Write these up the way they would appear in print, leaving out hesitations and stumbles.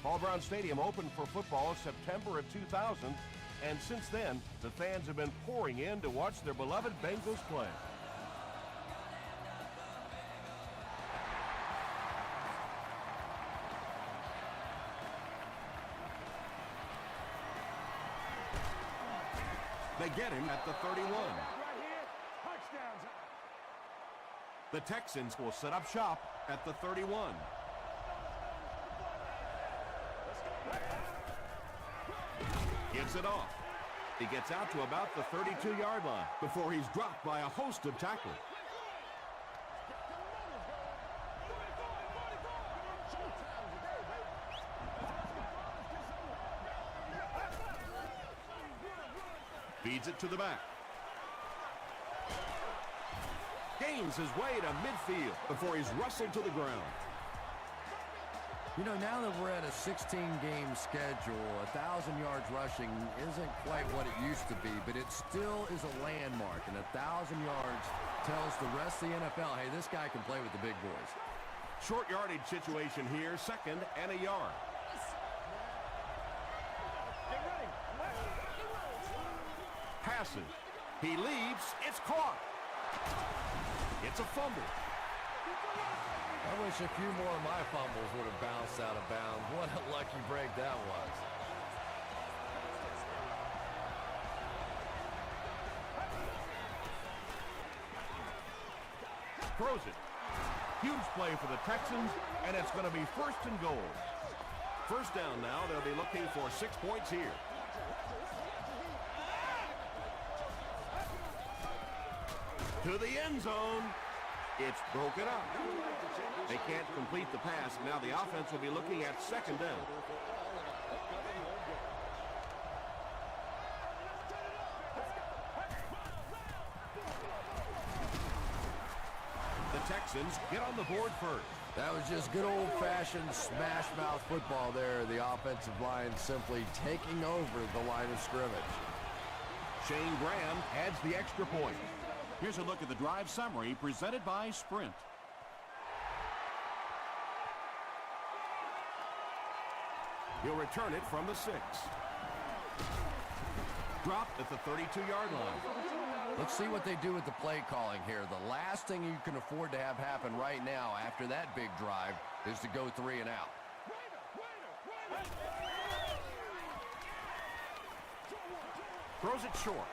Paul Brown Stadium opened for football September of 2000, and since then, the fans have been pouring in to watch their beloved Bengals play. They get him at the 31. The Texans will set up shop at the 31. Gives it off. He gets out to about the 32-yard line before he's dropped by a host of tacklers. Feeds it to the back. Gains his way to midfield before he's wrestled to the ground. You know, now that we're at a 16-game schedule, 1,000 yards rushing isn't quite what it used to be, but it still is a landmark, and 1,000 yards tells the rest of the NFL, hey, this guy can play with the big boys. Short yardage situation here, 2nd and a yard. Passes. He leaps. It's caught. It's a fumble. I wish a few more of my fumbles would have bounced out of bounds. What a lucky break that was. Throws it. Huge play for the Texans, and it's going to be 1st and goal. First down now. They'll be looking for 6 points here. To the end zone. It's broken up. They can't complete the pass. Now the offense will be looking at 2nd down. The Texans get on the board first. That was just good old-fashioned smash-mouth football there. The offensive line simply taking over the line of scrimmage. Shane Graham adds the extra point. Here's a look at the drive summary presented by Sprint. He'll return it from the 6. Dropped at the 32-yard line. Let's see what they do with the play calling here. The last thing you can afford to have happen right now after that big drive is to go 3 and out. Throws it short.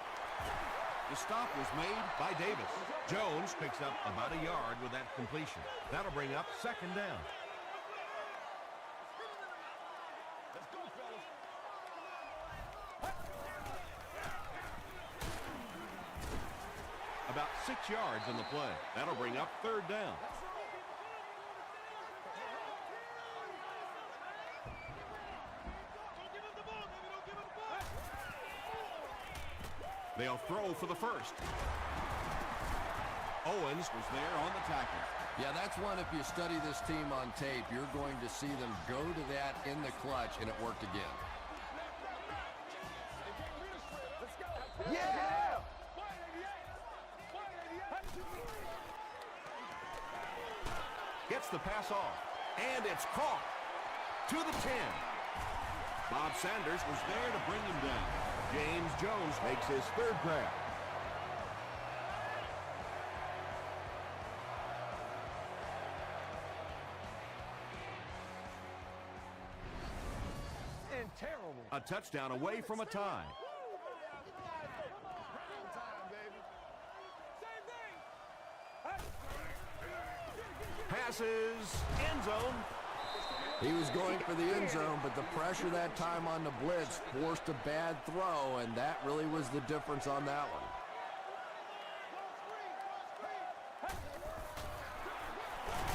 The stop was made by Davis. Jones picks up about a yard with that completion. That'll bring up 2nd down. About 6 yards on the play. That'll bring up 3rd down. They'll throw for the 1st. Owens was there on the tackle. Yeah, that's one, if you study this team on tape, you're going to see them go to that in the clutch, and it worked again. Yeah! Gets the pass off, and it's caught to the 10. Bob Sanders was there to bring him down. James Jones makes his 3rd grab. And terrible. A touchdown away from a tie. Passes, end zone. He was going for the end zone, but the pressure that time on the blitz forced a bad throw, and that really was the difference on that one.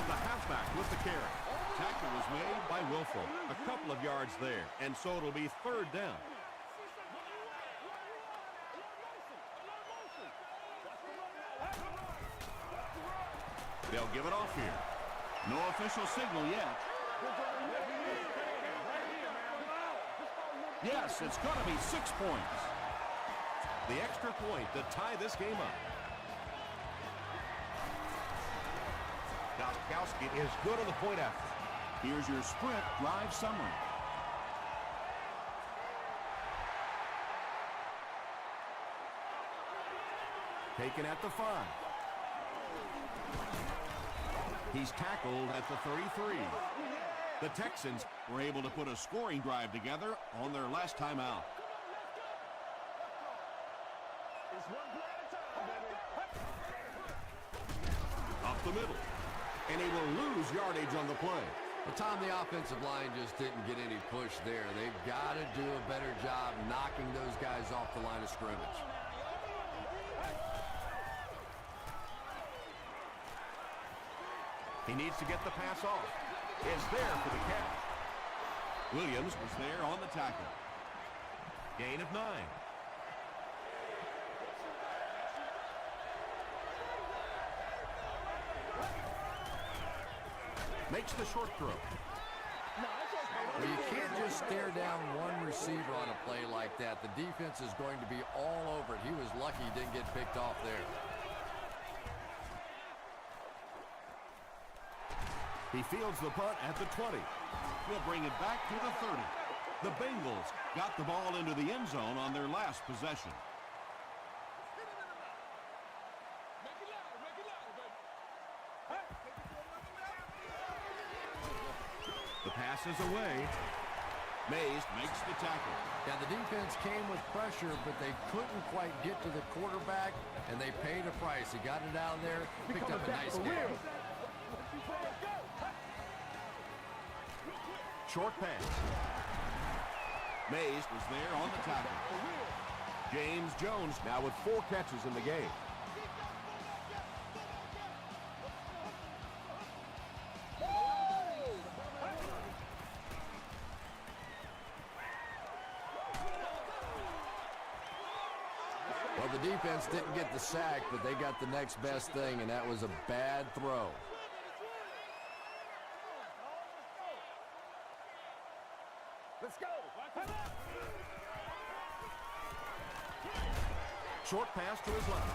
The halfback with the carry. Tackle was made by Wilford. A couple of yards there, and so it'll be 3rd down. They'll give it off here. No official signal yet. Yes, it's going to be 6 points. The extra point to tie this game up. Gostkowski is good on the point after. Here's your Sprint drive summary. Taken at the 5. He's tackled at the 33. The Texans were able to put a scoring drive together on their last time out. Up the middle. And he will lose yardage on the play. Well, Tom, the offensive line just didn't get any push there. They've got to do a better job knocking those guys off the line of scrimmage. He needs to get the pass off. Is there for the catch. Williams was there on the tackle. Gain of 9. Makes the short throw. Well, you can't just stare down one receiver on a play like that. The defense is going to be all over it. He was lucky he didn't get picked off there. He fields the punt at the 20. He'll bring it back to the 30. The Bengals got the ball into the end zone on their last possession. The pass is away. Mays makes the tackle. Yeah, the defense came with pressure, but they couldn't quite get to the quarterback, and they paid a price. He got it out of there, picked up a nice gain. Short pass. Mays was there on the tackle. James Jones now with 4 catches in the game. Well, the defense didn't get the sack, but they got the next best thing, and that was a bad throw. Let's go. Short pass to his left.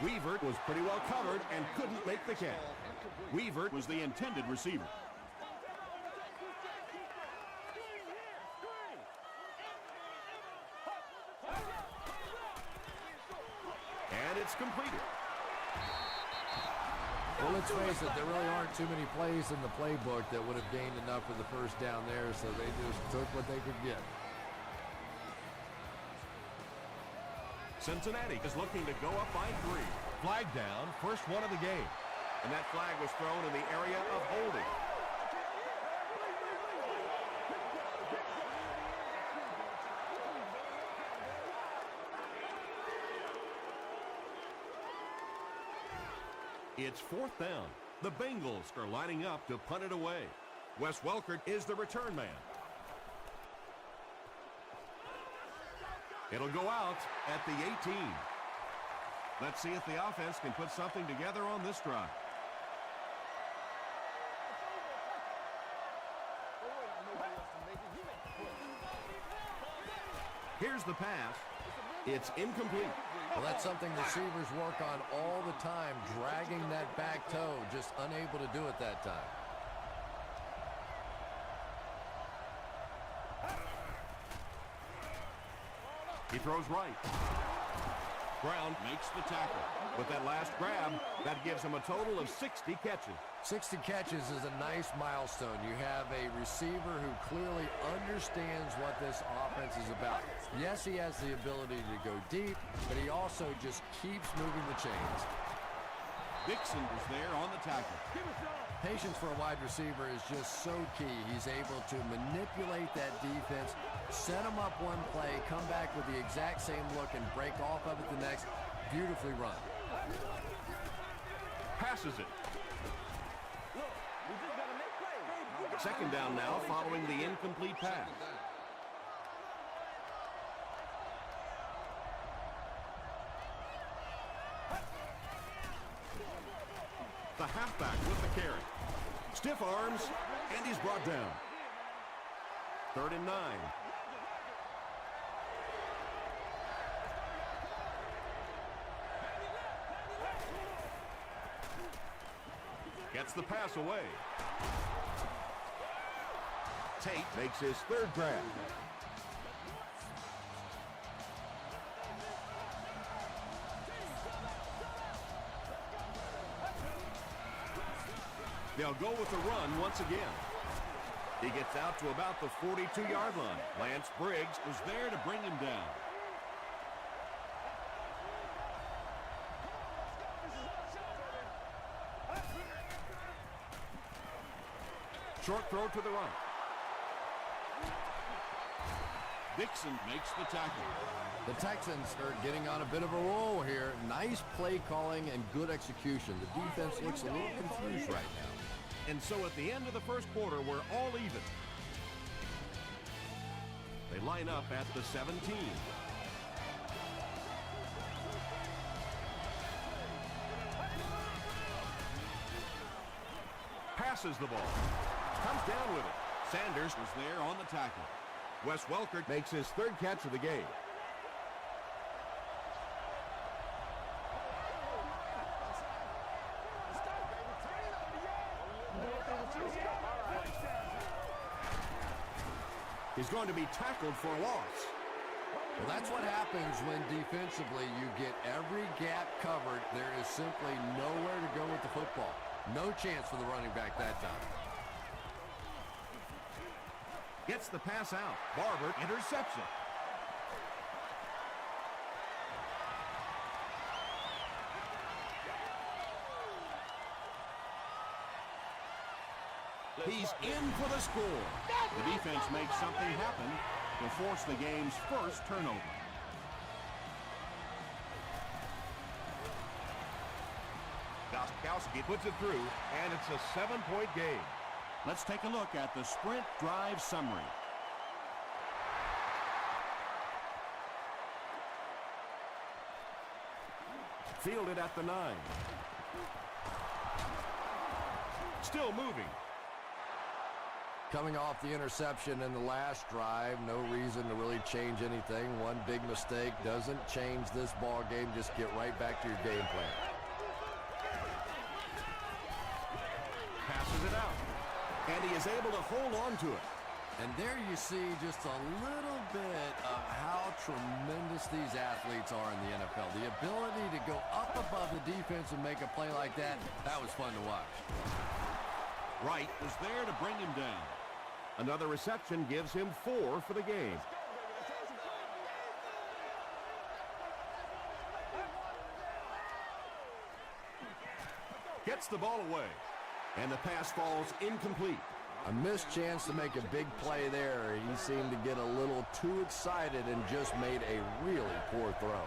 Weaver was pretty well covered and couldn't make the catch. Weaver was the intended receiver. And it's completed. Well, let's face it, there really aren't too many plays in the playbook that would have gained enough for the first down there, so they just took what they could get. Cincinnati is looking to go up by 3. Flag down, first one of the game. And that flag was thrown in the area of holding. It's 4th down. The Bengals are lining up to punt it away. Wes Welker is the return man. It'll go out at the 18. Let's see if the offense can put something together on this drive. Here's the pass. It's incomplete. Well, that's something receivers work on all the time, dragging that back toe, just unable to do it that time. He throws right. Brown makes the tackle. With that last grab, that gives him a total of 60 catches. 60 catches is a nice milestone. You have a receiver who clearly understands what this offense is about. Yes, he has the ability to go deep, but he also just keeps moving the chains. Dixon was there on the tackle. Patience for a wide receiver is just so key. He's able to manipulate that defense, set them up one play, come back with the exact same look, and break off of it the next. Beautifully run. Passes it. Second down now following the incomplete pass. The halfback with the carry. Stiff arms, and he's brought down. 3rd and 9. Gets the pass away. Tate makes his 3rd grab. They'll go with the run once again. He gets out to about the 42-yard line. Lance Briggs was there to bring him down. Short throw to the right. Dixon makes the tackle. The Texans are getting on a bit of a roll here. Nice play calling and good execution. The defense looks a little confused right now. And so at the end of the first quarter, we're all even. They line up at the 17. Passes the ball. Comes down with it. Sanders was there on the tackle. Wes Welker makes his third catch of the game. He's going to be tackled for a loss. Well, that's what happens when defensively you get every gap covered. There is simply nowhere to go with the football. No chance for the running back that time. Gets the pass out. Barber intercepts it. He's in for the score. The defense makes something happen to force the game's first turnover. Gostkowski puts it through, and it's a 7-point game. Let's take a look at the sprint drive summary. Fielded at the 9. Still moving. Coming off the interception in the last drive, no reason to really change anything. One big mistake doesn't change this ball game. Just get right back to your game plan. Passes it out. And he is able to hold on to it. And there you see just a little bit of how tremendous these athletes are in the NFL. The ability to go up above the defense and make a play like that, that was fun to watch. Wright was there to bring him down. Another reception gives him 4 for the game. Gets the ball away. And the pass falls incomplete. A missed chance to make a big play there. He seemed to get a little too excited and just made a really poor throw.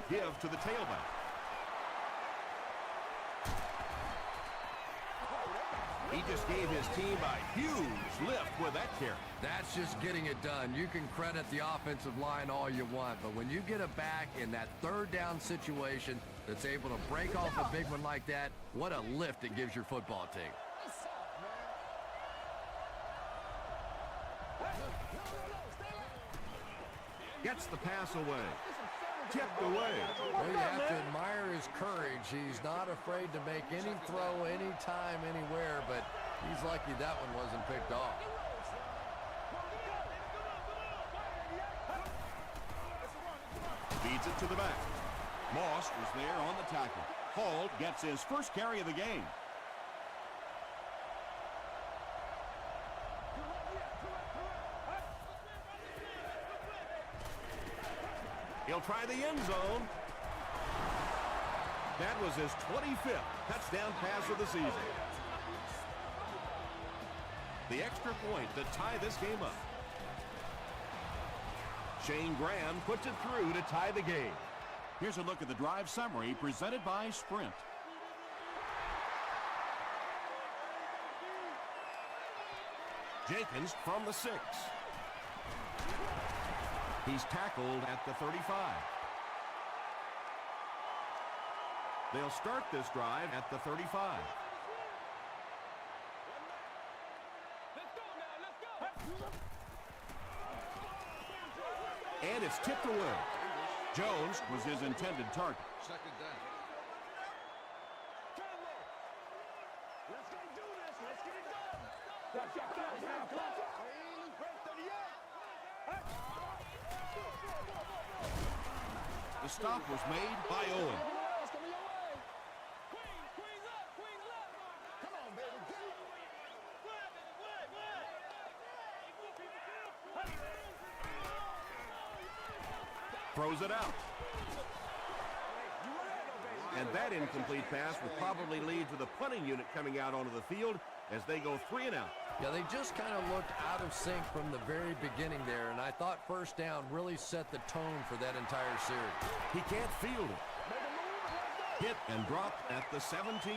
Give to the tailback. He just gave his team a huge lift with that carry. That's just getting it done. You can credit the offensive line all you want, but when you get a back in that third down situation that's able to break off a big one like that, what a lift it gives your football team. Gets the pass away. Tipped away. Well, you have to admire his courage. He's not afraid to make any throw, anytime, anywhere, but he's lucky that one wasn't picked off. Feeds it to the back. Moss was there on the tackle. Hall gets his first carry of the game. He'll try the end zone. That was his 25th touchdown pass of the season. The extra point to tie this game up. Shane Graham puts it through to tie the game. Here's a look at the drive summary presented by Sprint. Jenkins from the 6. He's tackled at the 35. They'll start this drive at the 35. And it's tipped away. Jones was his intended target. Second down. The stop was made by Owen. Throws it out. And that incomplete pass will probably lead to the punting unit coming out onto the field as they go 3 and out. Yeah, they just kind of looked out of sync from the very beginning there, and I thought first down really set the tone for that entire series. He can't field it. Hit and dropped at the 17.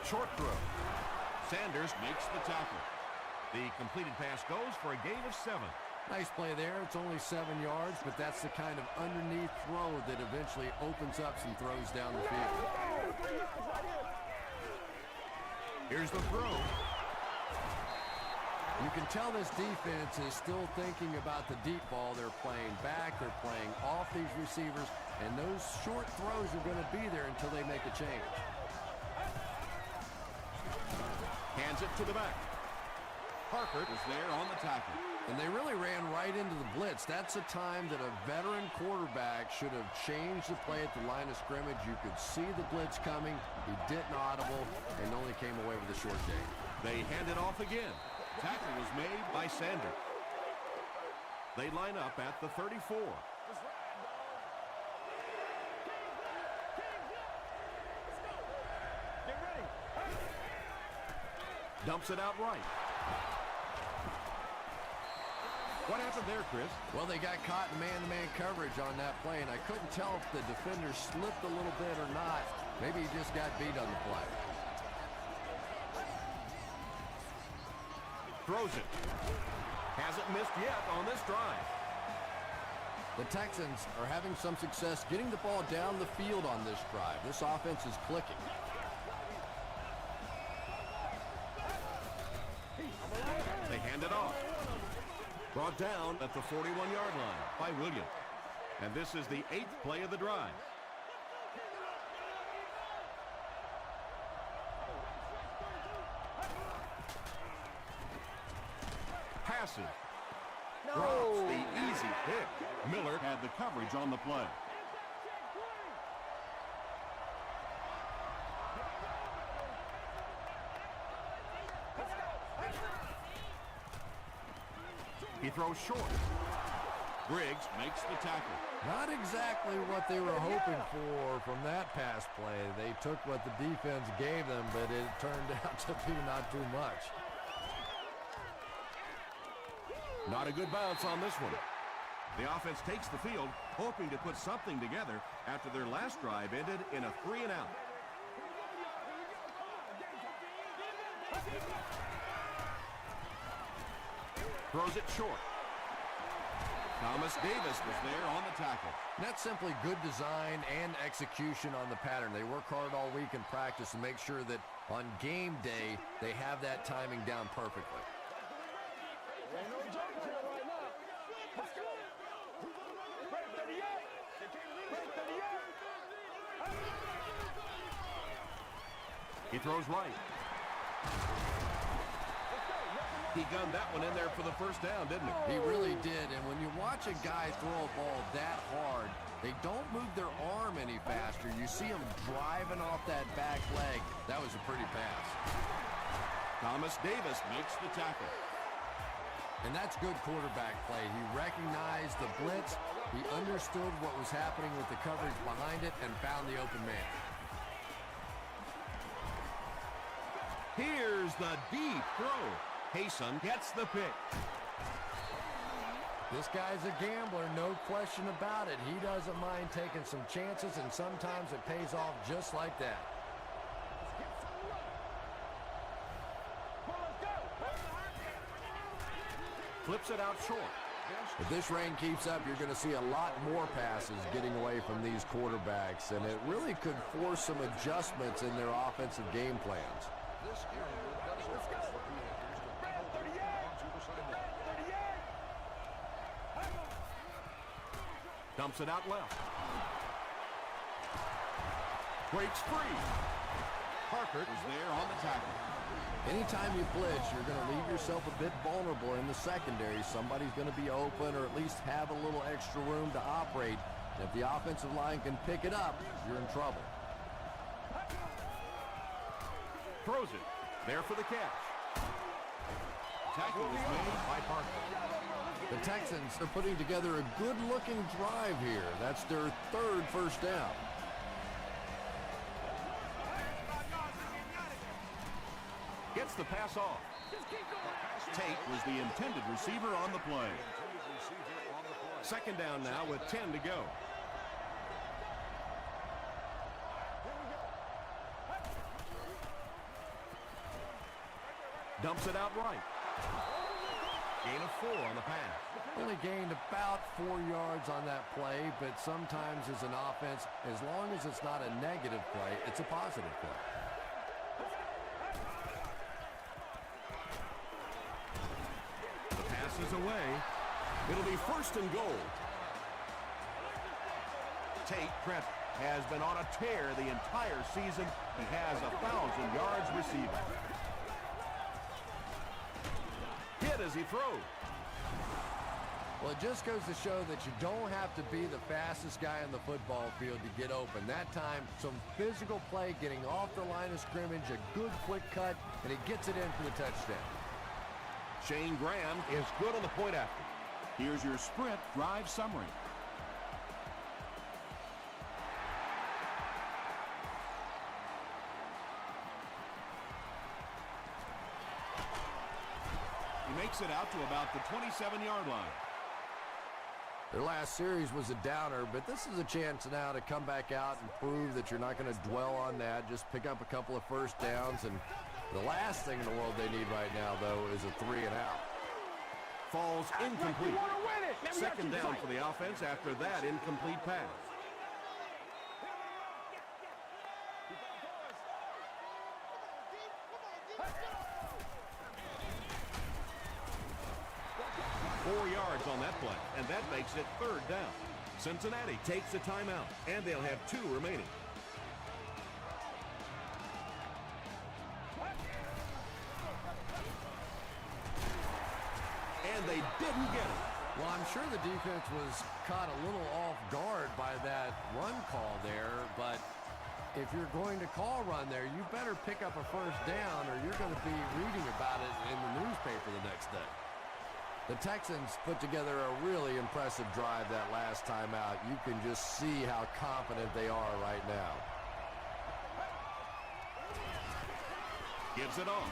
Short throw. Sanders makes the tackle. The completed pass goes for a gain of 7. Nice play there. It's only 7 yards, but that's the kind of underneath throw that eventually opens up some throws down the field. Here's the throw. You can tell this defense is still thinking about the deep ball. They're playing back, they're playing off these receivers, and those short throws are going to be there until they make a change. Hands it to the back. Parker is there on the tackle. And they really ran right into the blitz. That's a time that a veteran quarterback should have changed the play at the line of scrimmage. You could see the blitz coming. He didn't audible and only came away with a short gain. They hand it off again. Tackle was made by Sanders. They line up at the 34. Dumps it out right. What happened there, Chris? Well, they got caught in man-to-man coverage on that play, and I couldn't tell if the defender slipped a little bit or not. Maybe he just got beat on the play. Throws it. Hasn't missed yet on this drive. The Texans are having some success getting the ball down the field on this drive. This offense is clicking. They hand it off. Brought down at the 41-yard line by Williams. And this is the 8th play of the drive. Passes. No. Drops the easy pick. Miller had the coverage on the play. He throws short. Briggs makes the tackle. Not exactly what they were hoping for from that pass play. They took what the defense gave them, but it turned out to be not too much. Not a good bounce on this one. The offense takes the field, hoping to put something together after their last drive ended in a 3 and out. Throws it short. Thomas Davis was there on the tackle. That's simply good design and execution on the pattern. They work hard all week in practice to make sure that on game day they have that timing down perfectly. He throws right. He gunned that one in there for the first down, didn't he? He really did, and when you watch a guy throw a ball that hard, they don't move their arm any faster. You see him driving off that back leg. That was a pretty pass. Thomas Davis makes the tackle. And that's good quarterback play. He recognized the blitz. He understood what was happening with the coverage behind it and found the open man. Here's the deep throw. Hayson gets the pick. This guy's a gambler, no question about it. He doesn't mind taking some chances, and sometimes it pays off just like that. Flips it out short. If this rain keeps up, you're going to see a lot more passes getting away from these quarterbacks, and it really could force some adjustments in their offensive game plans. Dumps it out left. Breaks free. Parker is there on the tackle. Anytime you blitz, you're going to leave yourself a bit vulnerable in the secondary. Somebody's going to be open or at least have a little extra room to operate. And if the offensive line can pick it up, you're in trouble. Throws it. There for the catch. Tackle is made by Parker. The Texans are putting together a good-looking drive here. That's their third first down. Gets the pass off. Tate was the intended receiver on the play. Second down now with 10 to go. Dumps it out right. Gain of 4 on the pass. Only gained about 4 yards on that play, but sometimes as an offense, as long as it's not a negative play, it's a positive play. The pass is away. It'll be first and goal. Tate Trent has been on a tear the entire season. He has 1,000 yards receiving. Hit as he throws. Well, it just goes to show that you don't have to be the fastest guy on the football field to get open. That time, some physical play, getting off the line of scrimmage, a good quick cut, and he gets it in for the touchdown. Shane Graham is good on the point after. Here's your sprint drive summary. He makes it out to about the 27-yard line. Their last series was a downer, but this is a chance now to come back out and prove that you're not going to dwell on that. Just pick up a couple of first downs, and the last thing in the world they need right now, though, is a 3-and-out. Falls incomplete. Second down for the offense after that incomplete pass. On that play, and that makes it third down. Cincinnati takes a timeout, and they'll have 2 remaining. And they didn't get it. Well, I'm sure the defense was caught a little off guard by that run call there, but if you're going to call run there, you better pick up a first down or you're going to be reading about it in the newspaper the next day. The Texans put together a really impressive drive that last time out. You can just see how confident they are right now. Gives it on.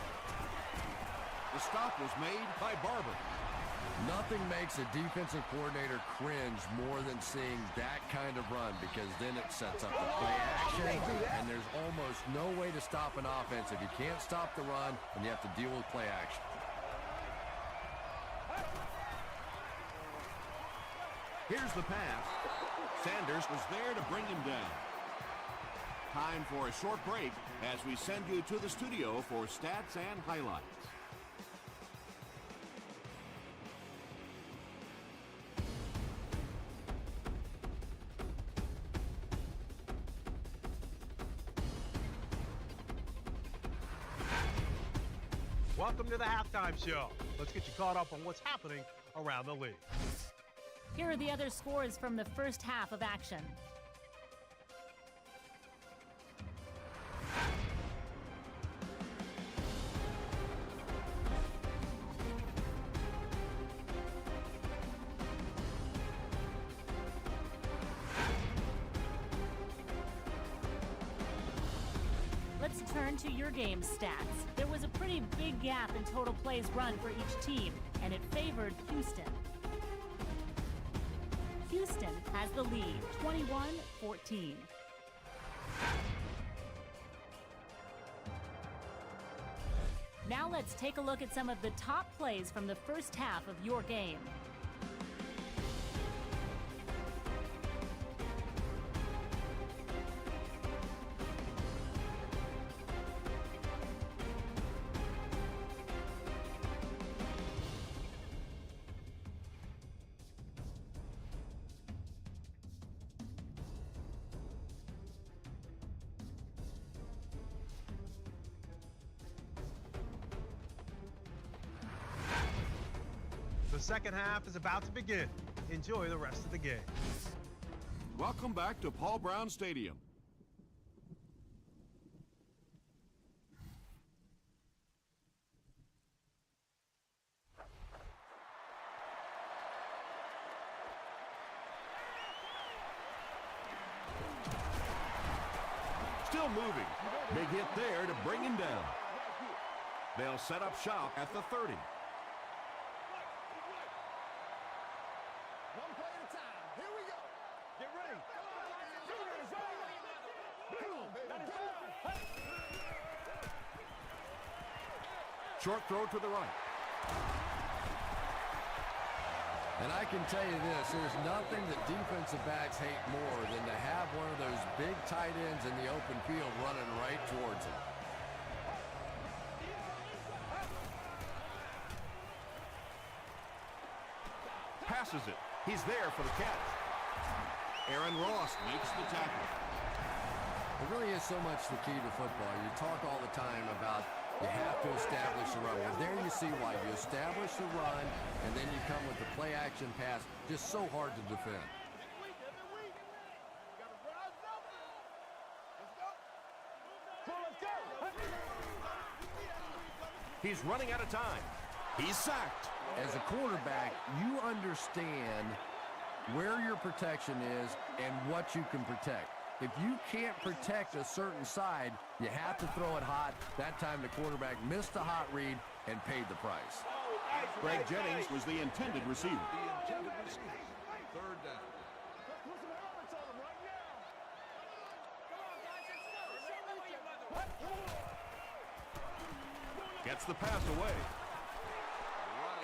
The stop was made by Barber. Nothing makes a defensive coordinator cringe more than seeing that kind of run, because then it sets up the play action, and there's almost no way to stop an offense if you can't stop the run and you have to deal with play action. Here's the pass. Sanders was there to bring him down. Time for a short break as we send you to the studio for stats and highlights. Welcome to the halftime show. Let's get you caught up on what's happening around the league. Here are the other scores from the first half of action. Let's turn to your game stats. There was a pretty big gap in total plays run for each team, and it favored Houston. Houston has the lead, 21-14. Now let's take a look at some of the top plays from the first half of your game. The second half is about to begin. Enjoy the rest of the game. Welcome back to Paul Brown Stadium. still moving. Big hit there to bring him down. They'll set up shop at the 30. One play at a time. Here we go. Get ready. Short throw to the right. And I can tell you this, there's nothing that defensive backs hate more than to have one of those big tight ends in the open field running right towards him. Passes it. He's there for the catch. Aaron Ross makes the tackle. It really is so much the key to football. You talk all the time about you have to establish the run. Well, there you see why. You establish the run, and then you come with the play-action pass. Just so hard to defend. He's running out of time. He's sacked. As a quarterback, you understand where your protection is and what you can protect. If you can't protect a certain side, you have to throw it hot. That time the quarterback missed the hot read and paid the price. Greg Jennings was the intended receiver. Third down. Gets the pass away.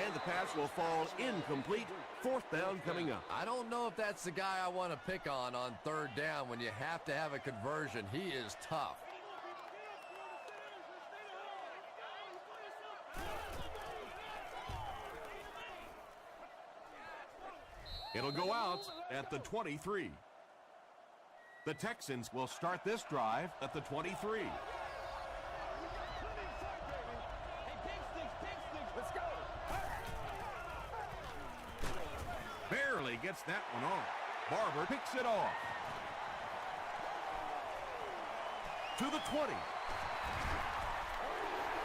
And the pass will fall incomplete. Fourth down coming up. I don't know if that's the guy I want to pick on third down when you have to have a conversion. He is tough. It'll go out at the 23. The Texans will start this drive at the 23. Barely gets that one off. Barber picks it off. To the 20.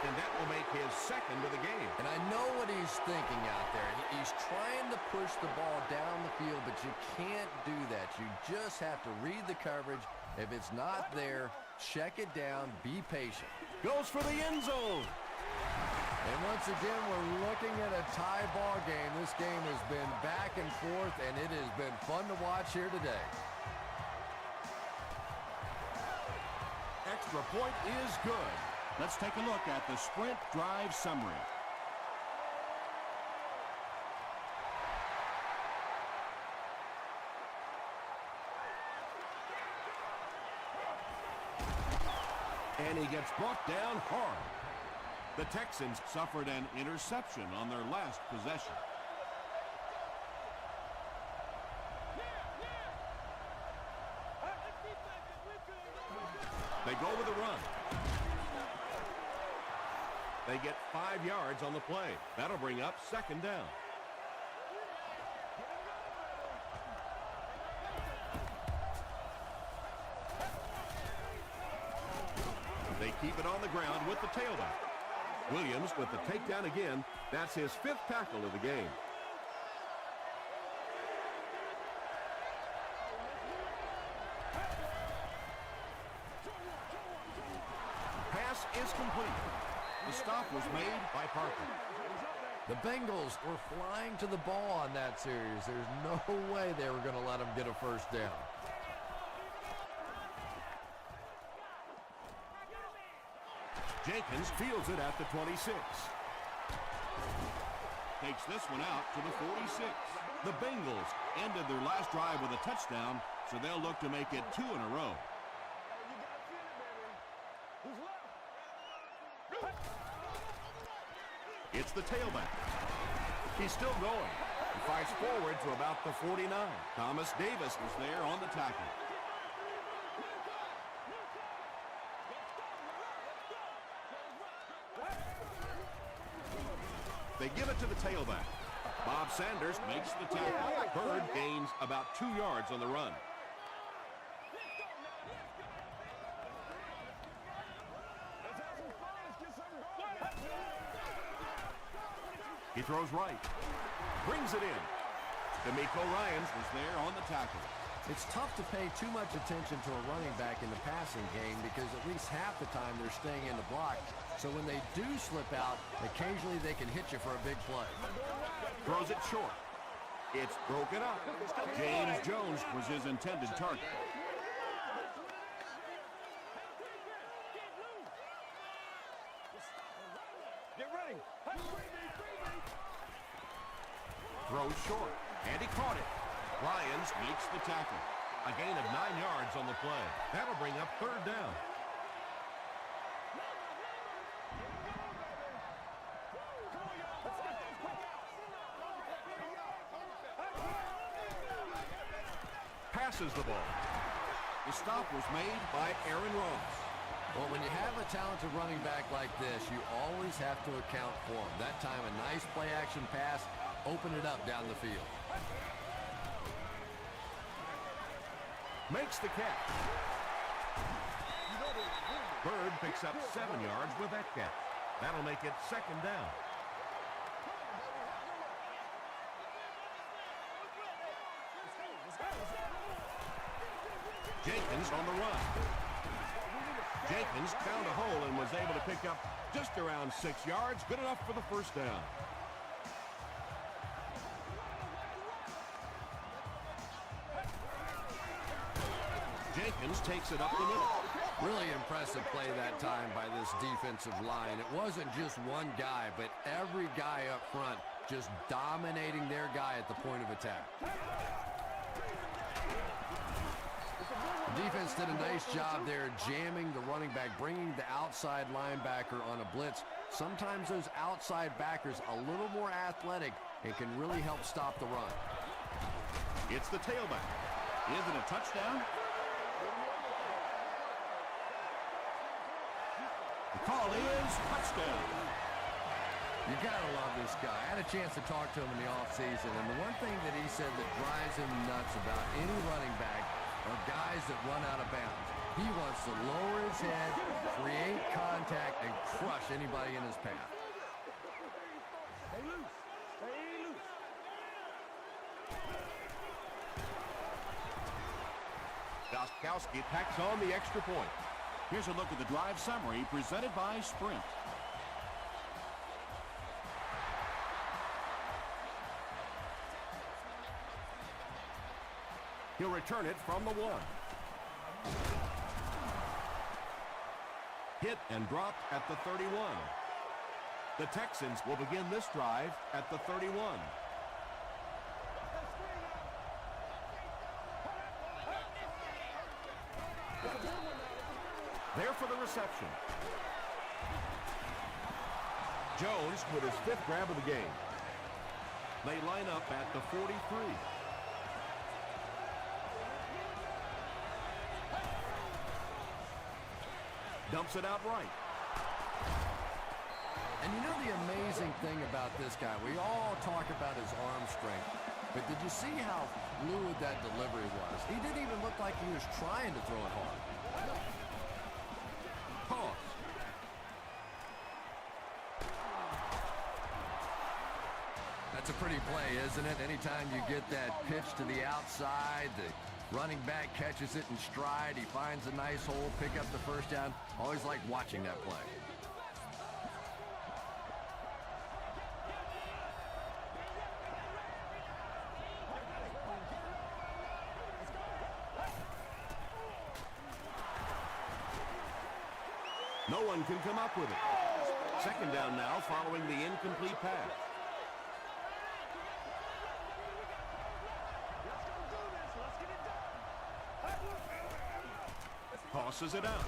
And that will make his second of the game. And I know what he's thinking out there. He's trying to push the ball down the field, but you can't do that. You just have to read the coverage. If it's not there, check it down, be patient. Goes for the end zone. And once again, we're looking at a tie ball game. This game has been back and forth, and it has been fun to watch here today. Extra point is good. Let's take a look at the sprint drive summary. And he gets brought down hard. The Texans suffered an interception on their last possession. They go with a run. They get 5 yards on the play. That'll bring up second down. They keep it on the ground with the tailback. Williams with the takedown again. That's his 5th tackle of the game. Pass is complete. The stop was made by Parker. The Bengals were flying to the ball on that series. There's no way they were going to let them get a first down. Jenkins fields it at the 26. Takes this one out to the 46. The Bengals ended their last drive with a touchdown, so they'll look to make it 2 in a row. It's the tailback. He's still going. He fights forward to about the 49. Thomas Davis was there on the tackle. They give it to the tailback. Bob Sanders makes the tackle. Bird gains about 2 yards on the run. He throws right. Brings it in. D'Amico Ryans was there on the tackle. It's tough to pay too much attention to a running back in the passing game because at least half the time they're staying in the block. So when they do slip out, occasionally they can hit you for a big play. Throws it short. It's broken up. James Jones was his intended target. Get ready. Throws short, and he caught it. Lyons makes the tackle. A gain of 9 yards on the play. That'll bring up third down. Passes the ball. The stop was made by Aaron Ross. Well, when you have a talented running back like this, you always have to account for him. That time, a nice play-action pass opened it up down the field. Makes the catch. Bird picks up 7 yards with that catch. That'll make it second down. Jenkins on the run. Jenkins found a hole and was able to pick up just around 6 yards. Good enough for the first down. Jenkins takes it up the middle. Really impressive play that time by this defensive line. It wasn't just one guy, but every guy up front just dominating their guy at the point of attack. The defense did a nice job there jamming the running back, bringing the outside linebacker on a blitz. Sometimes those outside backers a little more athletic and can really help stop the run. It's the tailback. Is it a touchdown? The call is touchdown. You gotta love this guy. I had a chance to talk to him in the offseason, and the one thing that he said that drives him nuts about any running back are guys that run out of bounds. He wants to lower his head, create contact, and crush anybody in his path. Stay loose. Stay loose. Gostkowski packs on the extra point. Here's a look at the drive summary presented by Sprint. He'll return it from the 1. Hit and dropped at the 31. The Texans will begin this drive at the 31. There for the reception. Jones with his 5th grab of the game. They line up at the 43. Dumps it out right. And you know the amazing thing about this guy, we all talk about his arm strength, but did you see how fluid that delivery was? He didn't even look like he was trying to throw it hard. Pause. That's a pretty play, isn't it? Anytime you get that pitch to the outside, the running back catches it in stride, he finds a nice hole, pick up the first down. Always like watching that play. No one can come up with it. Second down now following the incomplete pass. Tosses it out.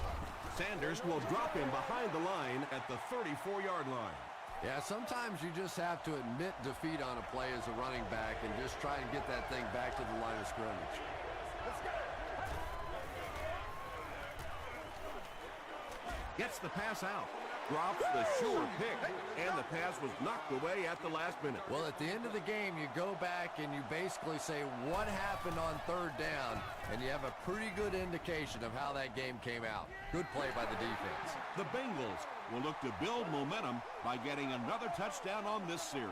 Sanders will drop him behind the line at the 34-yard line. Yeah, sometimes you just have to admit defeat on a play as a running back and just try and get that thing back to the line of scrimmage. Gets the pass out. Drops the sure pick. And the pass was knocked away at the last minute. Well, at the end of the game, you go back and you basically say what happened on third down, and you have a pretty good indication of how that game came out. Good play by the defense. The Bengals will look to build momentum by getting another touchdown on this series.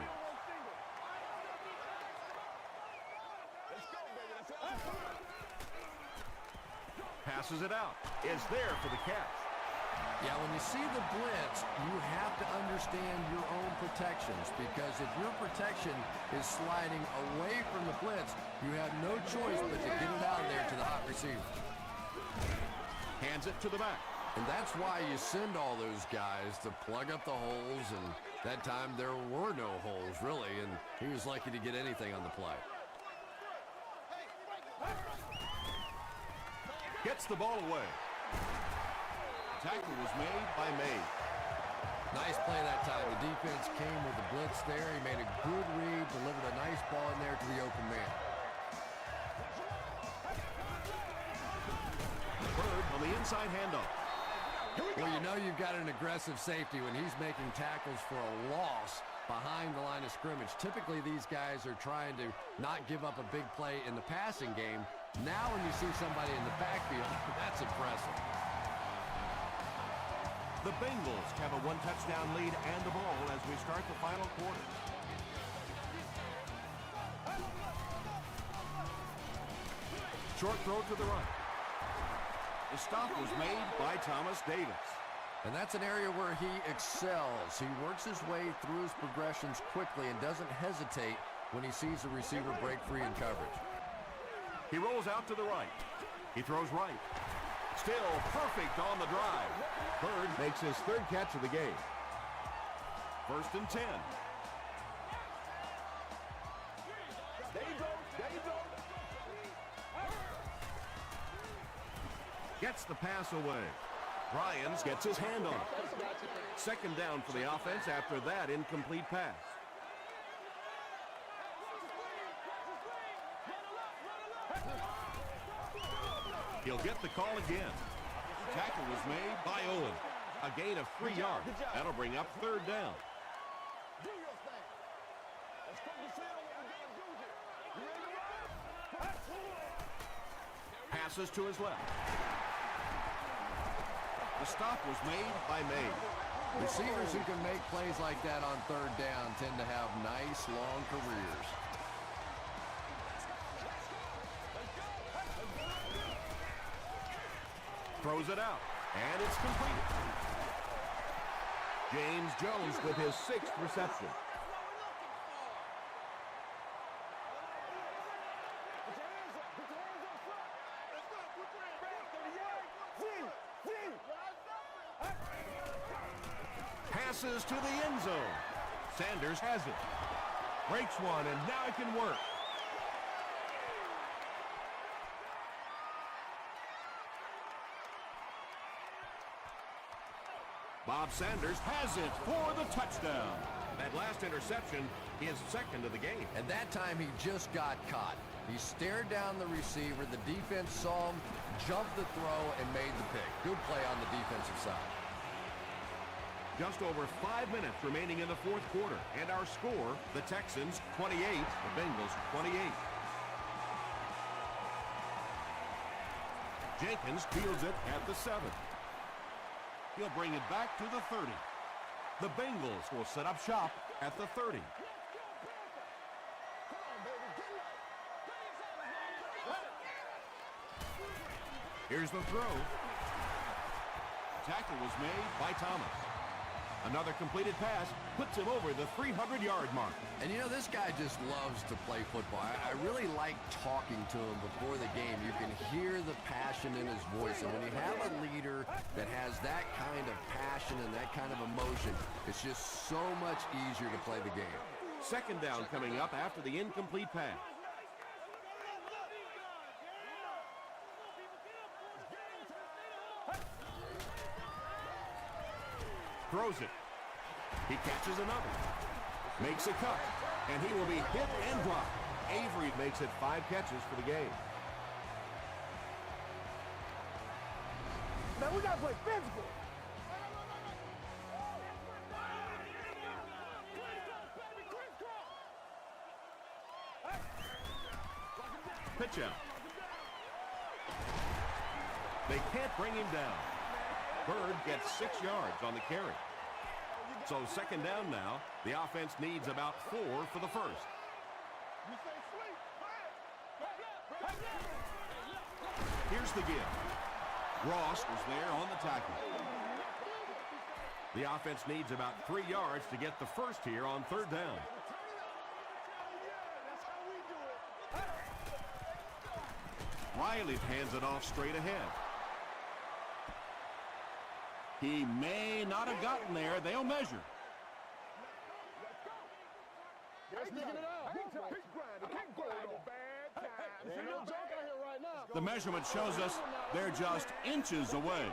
Passes it out. Is there for the catch. Yeah, when you see the blitz, you have to understand your own protections, because if your protection is sliding away from the blitz, you have no choice but to get it out of there to the hot receiver. Hands it to the back. And that's why you send all those guys to plug up the holes, and that time there were no holes, really, and he was lucky to get anything on the play. Gets the ball away. Tackle was made by May. Nice play that time. The defense came with the blitz there. He made a good read, delivered a nice ball in there to the open man. Bird on the inside handoff. Well, you know you've got an aggressive safety when he's making tackles for a loss behind the line of scrimmage. Typically, these guys are trying to not give up a big play in the passing game. Now when you see somebody in the backfield, that's impressive. The Bengals have a one-touchdown lead and the ball as we start the final quarter. Short throw to the right. The stop was made by Thomas Davis. And that's an area where he excels. He works his way through his progressions quickly and doesn't hesitate when he sees a receiver break free in coverage. He rolls out to the right. He throws right. Still perfect on the drive. Bird makes his third catch of the game. 1st and 10. There you go. There you go. Gets the pass away. Ryans gets his hand on it. 2nd down for the offense after that incomplete pass. He'll get the call again. Tackle was made by Owen. A gain of 3 yards. That'll bring up 3rd down. Do your thing. Let's focus in on what we got to do here. You ready to roll? Passes to his left. The stop was made by May. Receivers who can make plays like that on 3rd down tend to have nice, long careers. Throws it out, and it's completed. James Jones with his 6th reception. Passes to the end zone. Sanders has it. Breaks one, and now it can work. Bob Sanders has it for the touchdown. That last interception is 2nd of the game. And that time he just got caught. He stared down the receiver. The defense saw him, jumped the throw, and made the pick. Good play on the defensive side. Just over 5 minutes remaining in the 4th quarter. And our score, the Texans 28, the Bengals 28. Jenkins fields it at the 7. He'll bring it back to the 30. The Bengals will set up shop at the 30. Here's the throw. Tackle was made by Thomas. Another completed pass puts him over the 300-yard mark. And you know, this guy just loves to play football. I really like talking to him before the game. You can hear the passion in his voice. And when you have a leader that has that kind of passion and that kind of emotion, it's just so much easier to play the game. 2nd down coming up after the incomplete pass. Throws it. He catches another. Makes a cut. And he will be hit and dropped. Avery makes it 5 catches for the game. Man, we got to play physical. Pitch out. They can't bring him down. Bird gets 6 yards on the carry. So 2nd down now. The offense needs about 4 for the 1st. Here's the give. Ross was there on the tackle. The offense needs about 3 yards to get the first here on third down. Riley hands it off straight ahead. He may not have gotten there. They'll measure. The measurement shows us they're just inches away.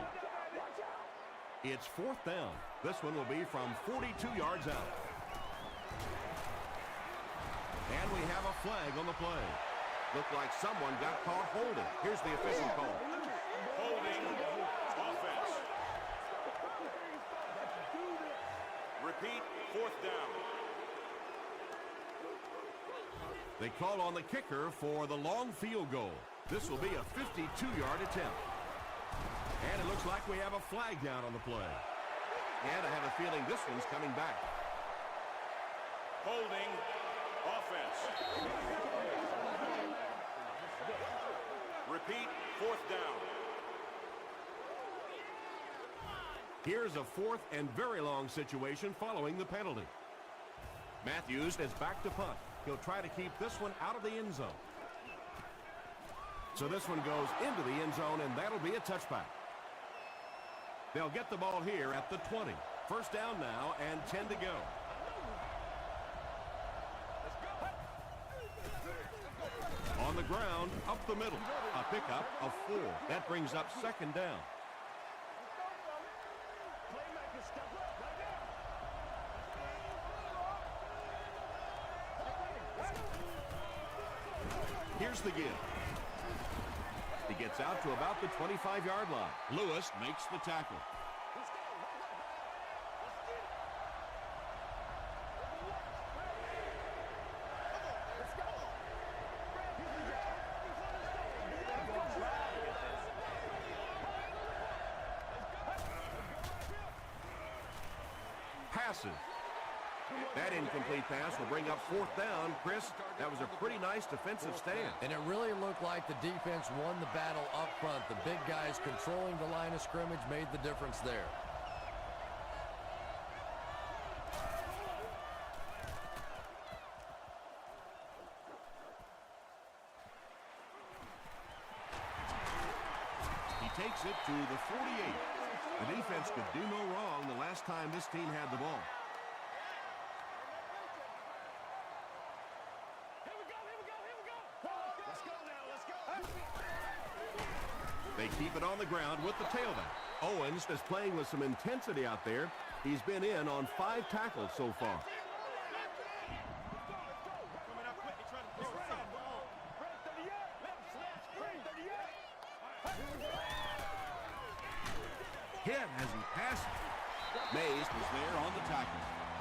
It's fourth down. This one will be from 42 yards out. And we have a flag on the play. Looked like someone got caught holding. Here's the official call. Holding offense. Repeat, fourth down. They call on the kicker for the long field goal. This will be a 52-yard attempt. And it looks like we have a flag down on the play. And I have a feeling this one's coming back. Holding offense. Repeat, fourth down. Here's a fourth and very long situation following the penalty. Matthews is back to punt. He'll try to keep this one out of the end zone. So this one goes into the end zone, and that'll be a touchback. They'll get the ball here at the 20. First down now and 10 to go. On the ground, up the middle. A pickup of 4. That brings up second down. Here's the give. He gets out to about the 25-yard line. Lewis makes the tackle. Passes. That incomplete pass will bring up fourth down. Chris, that was a pretty nice defensive stand. And it really looked like the defense won the battle up front. The big guys controlling the line of scrimmage made the difference there. He takes it to the 48. The defense could do no wrong the last time this team had the ball. They keep it on the ground with the tailback. Owens is playing with some intensity out there. He's been in on 5 tackles so far. Hit as he passes. Mays was there on the tackle.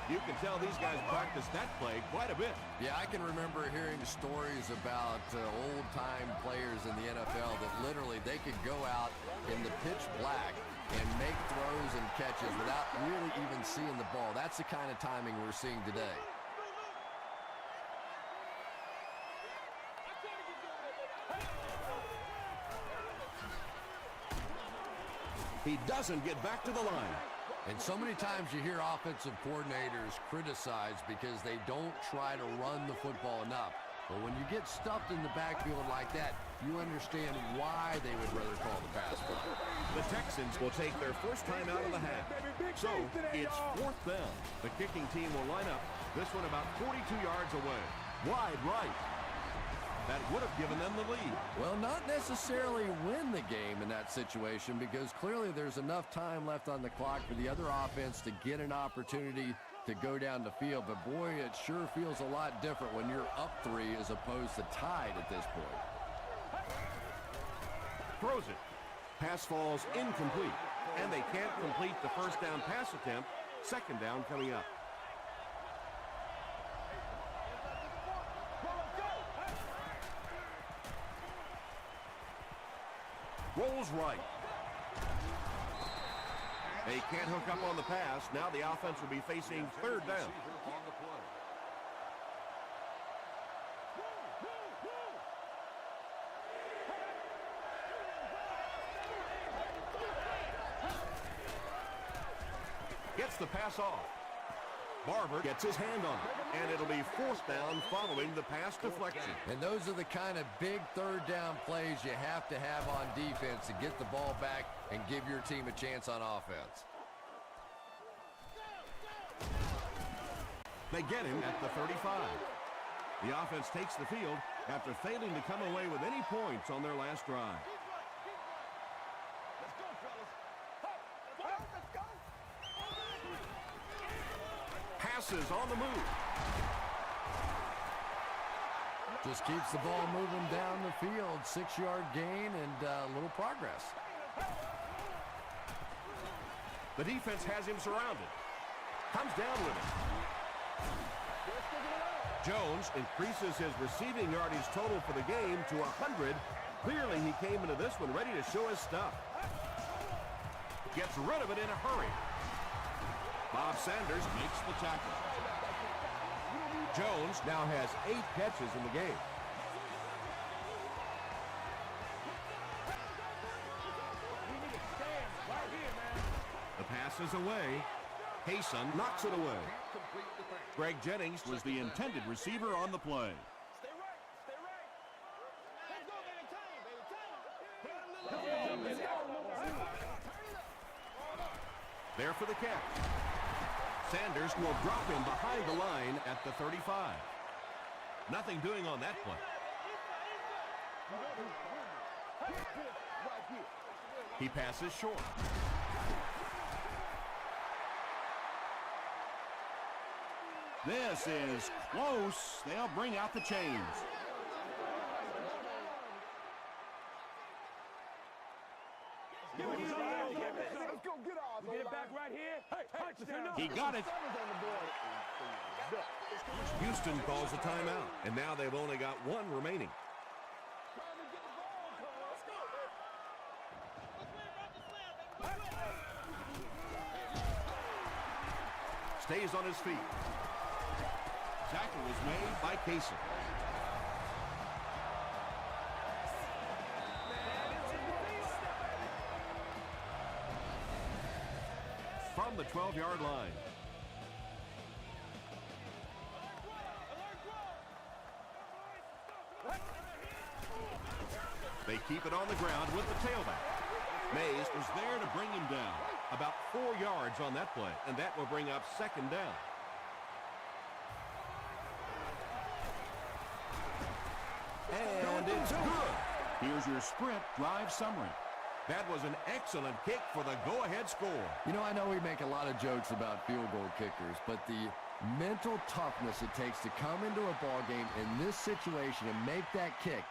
You can tell these guys practiced that play quite a bit. Yeah, I can remember hearing stories about old-time players in the NFL that literally they could go out in the pitch black and make throws and catches without really even seeing the ball. That's the kind of timing we're seeing today. He doesn't get back to the line. And so many times you hear offensive coordinators criticized because they don't try to run the football enough. But when you get stuffed in the backfield like that, you understand why they would rather call the pass play. The Texans will take their first time out of the half. So it's fourth down. The kicking team will line up. This one about 42 yards away. Wide right. That would have given them the lead. Well, not necessarily win the game in that situation because clearly there's enough time left on the clock for the other offense to get an opportunity to go down the field. But boy, it sure feels a lot different when you're up 3 as opposed to tied at this point. Throws it. Pass falls incomplete. And they can't complete the first down pass attempt. Second down coming up. Rolls right. They can't hook up on the pass. Now the offense will be facing third down. the pass off. Barber gets his hand on it, and it'll be fourth down following the pass deflection. And those are the kind of big third down plays you have to have on defense to get the ball back and give your team a chance on offense. They get him at the 35. The offense takes the field after failing to come away with any points on their last drive. Let's go, fellas. Let's go. Passes on the move. Just keeps the ball moving down the field. 6-yard gain and a little progress. The defense has him surrounded. Comes down with it. Jones increases his receiving yardage total for the game to 100. Clearly, he came into this one ready to show his stuff. Gets rid of it in a hurry. Bob Sanders makes the tackle. Jones now has 8 catches in the game. The pass is away. Hayson knocks it away. Greg Jennings was the intended receiver on the play. Stay right. Let's go, baby. There for the catch. Sanders will drop him behind the line at the 35. Nothing doing on that play. He passes short. This is close. They'll bring out the chains. Let's go get ours. Get it back right here. Hey, He got it. Houston calls a timeout, and now they've only got one remaining. Stays on his feet. Tackle was made by Casey. From the 12-yard line. They keep it on the ground with the tailback. Mays was there to bring him down. About 4 yards on that play, and that will bring up second down. And it's good. Here's your sprint drive summary. That was an excellent kick for the go-ahead score. You know, I know we make a lot of jokes about field goal kickers, but the mental toughness it takes to come into a ball game in this situation and make that kick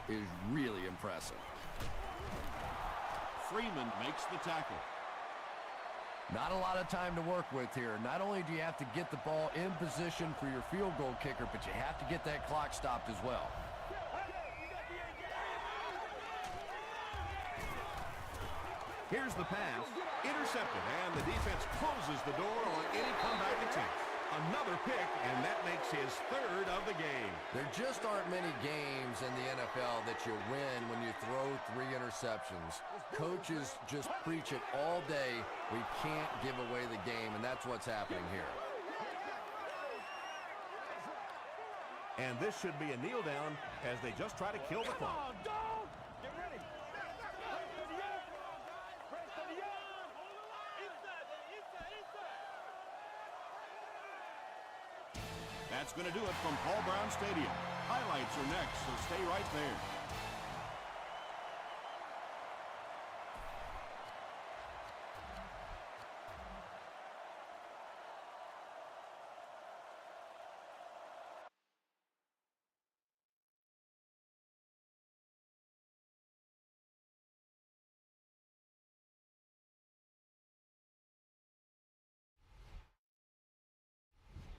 is really impressive. Freeman makes the tackle. Not a lot of time to work with here. Not only do you have to get the ball in position for your field goal kicker, but you have to get that clock stopped as well. Here's the pass. Intercepted, and the defense closes the door on any comeback attempt. Another pick, and that makes his third of the game. There just aren't many games in the NFL that you win when you throw 3 interceptions. Coaches just preach it all day. We can't give away the game, and that's what's happening here. And this should be a kneel down as they just try to kill the clock. Get ready. That's going to do it from Paul Brown Stadium. Highlights are next, so stay right there.